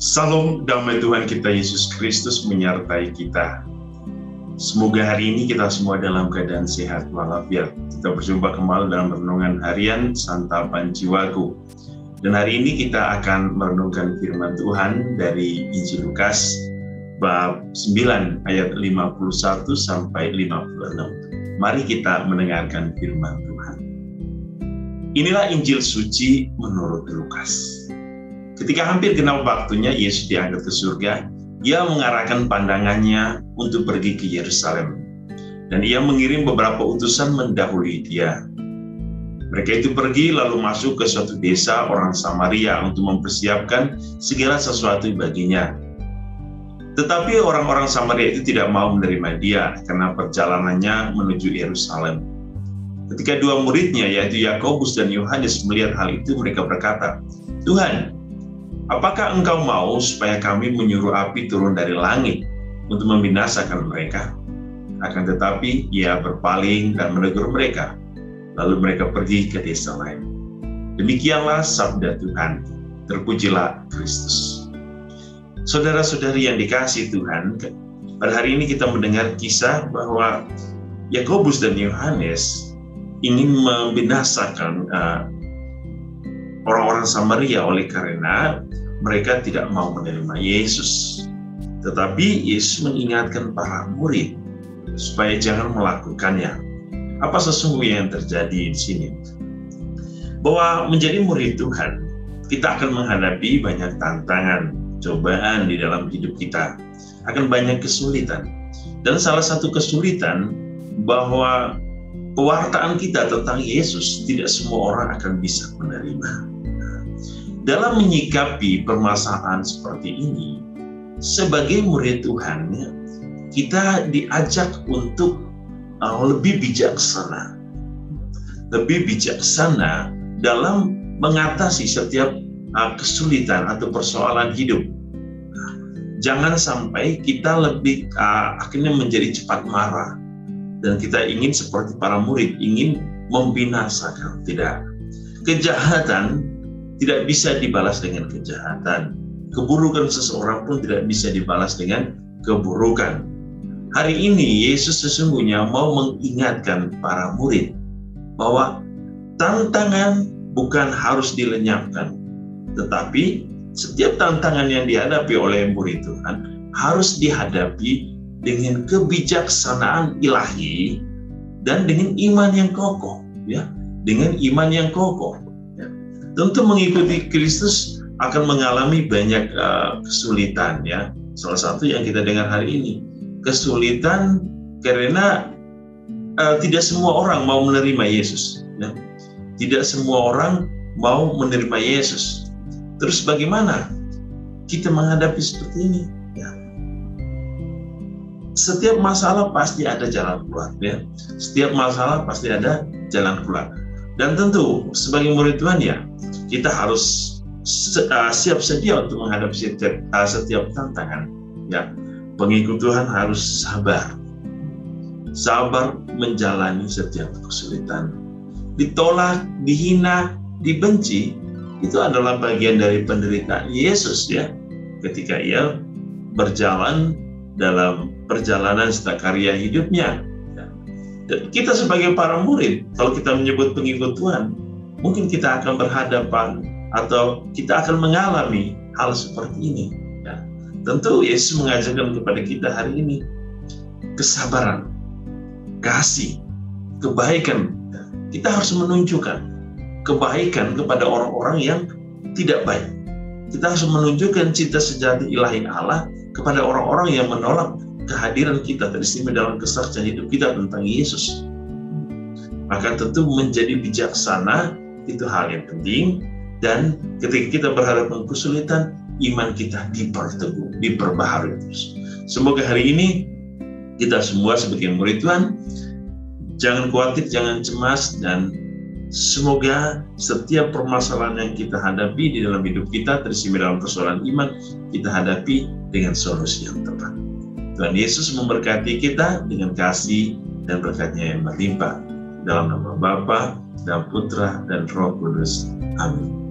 Salam damai Tuhan kita Yesus Kristus menyertai kita. Semoga hari ini kita semua dalam keadaan sehat walafiat. Kita berjumpa kembali dalam renungan harian Santapan Jiwaku. Dan hari ini kita akan merenungkan firman Tuhan dari Injil Lukas bab 9 ayat 51 sampai 56. Mari kita mendengarkan firman Tuhan. Inilah Injil suci menurut Lukas. Ketika hampir genap waktunya Yesus diangkat ke surga, Ia mengarahkan pandangannya untuk pergi ke Yerusalem. Dan Ia mengirim beberapa utusan mendahului Dia. Mereka itu pergi lalu masuk ke suatu desa orang Samaria untuk mempersiapkan segala sesuatu baginya. Tetapi orang-orang Samaria itu tidak mau menerima Dia karena perjalanannya menuju Yerusalem. Ketika dua muridnya yaitu Yakobus dan Yohanes melihat hal itu, mereka berkata, "Tuhan, apakah Engkau mau supaya kami menyuruh api turun dari langit untuk membinasakan mereka?" Akan tetapi Ia berpaling dan menegur mereka. Lalu mereka pergi ke desa lain. Demikianlah sabda Tuhan. Terpujilah Kristus. Saudara-saudari yang dikasihi Tuhan, pada hari ini kita mendengar kisah bahwa Yakobus dan Yohanes ingin membinasakan orang-orang Samaria oleh karena mereka tidak mau menerima Yesus. Tetapi Yesus mengingatkan para murid supaya jangan melakukannya. Apa sesungguhnya yang terjadi di sini? Bahwa menjadi murid Tuhan, kita akan menghadapi banyak tantangan, cobaan di dalam hidup kita. Akan banyak kesulitan. Dan salah satu kesulitan bahwa pewartaan kita tentang Yesus tidak semua orang akan bisa menerima. Dalam menyikapi permasalahan seperti ini, sebagai murid Tuhan, kita diajak untuk lebih bijaksana. Lebih bijaksana dalam mengatasi setiap kesulitan atau persoalan hidup. Jangan sampai kita akhirnya menjadi cepat marah. Dan kita ingin seperti para murid, ingin membinasakan. Tidak. Kejahatan tidak bisa dibalas dengan kejahatan. Keburukan seseorang pun tidak bisa dibalas dengan keburukan. Hari ini Yesus sesungguhnya mau mengingatkan para murid bahwa tantangan bukan harus dilenyapkan. Tetapi setiap tantangan yang dihadapi oleh murid Tuhan harus dihadapi dengan kebijaksanaan ilahi dan dengan iman yang kokoh, ya, dengan iman yang kokoh. Ya. Tentu mengikuti Kristus akan mengalami banyak kesulitan, ya. Salah satu yang kita dengar hari ini, kesulitan karena tidak semua orang mau menerima Yesus, ya. Tidak semua orang mau menerima Yesus. Terus bagaimana kita menghadapi seperti ini? Ya. Setiap masalah pasti ada jalan keluar, ya. Setiap masalah pasti ada jalan keluar. Dan tentu sebagai murid Tuhan, ya, kita harus siap sedia untuk menghadapi setiap tantangan. Ya, pengikut Tuhan harus sabar, sabar menjalani setiap kesulitan. Ditolak, dihina, dibenci, itu adalah bagian dari penderitaan Yesus, ya, ketika Ia berjalan dalam perjalanan karya hidupnya. Dan kita sebagai para murid, kalau kita menyebut pengikut Tuhan, mungkin kita akan berhadapan atau kita akan mengalami hal seperti ini. Ya. Tentu Yesus mengajarkan kepada kita hari ini kesabaran, kasih, kebaikan. Kita harus menunjukkan kebaikan kepada orang-orang yang tidak baik. Kita harus menunjukkan cinta sejati ilahi Allah kepada orang-orang yang menolak kehadiran kita, teristimewa dalam kesaksian hidup kita tentang Yesus. Maka tentu menjadi bijaksana itu hal yang penting. Dan ketika kita berhadapan kesulitan, iman kita diperteguh, diperbaharui terus. Semoga hari ini kita semua sebagai murid Tuhan jangan khawatir, jangan cemas, dan semoga setiap permasalahan yang kita hadapi di dalam hidup kita, teristimewa dalam persoalan iman, kita hadapi dengan solusi yang tepat. Tuhan Yesus memberkati kita dengan kasih dan berkat-Nya yang berlimpah. Dalam nama Bapa dan Putra dan Roh Kudus. Amin.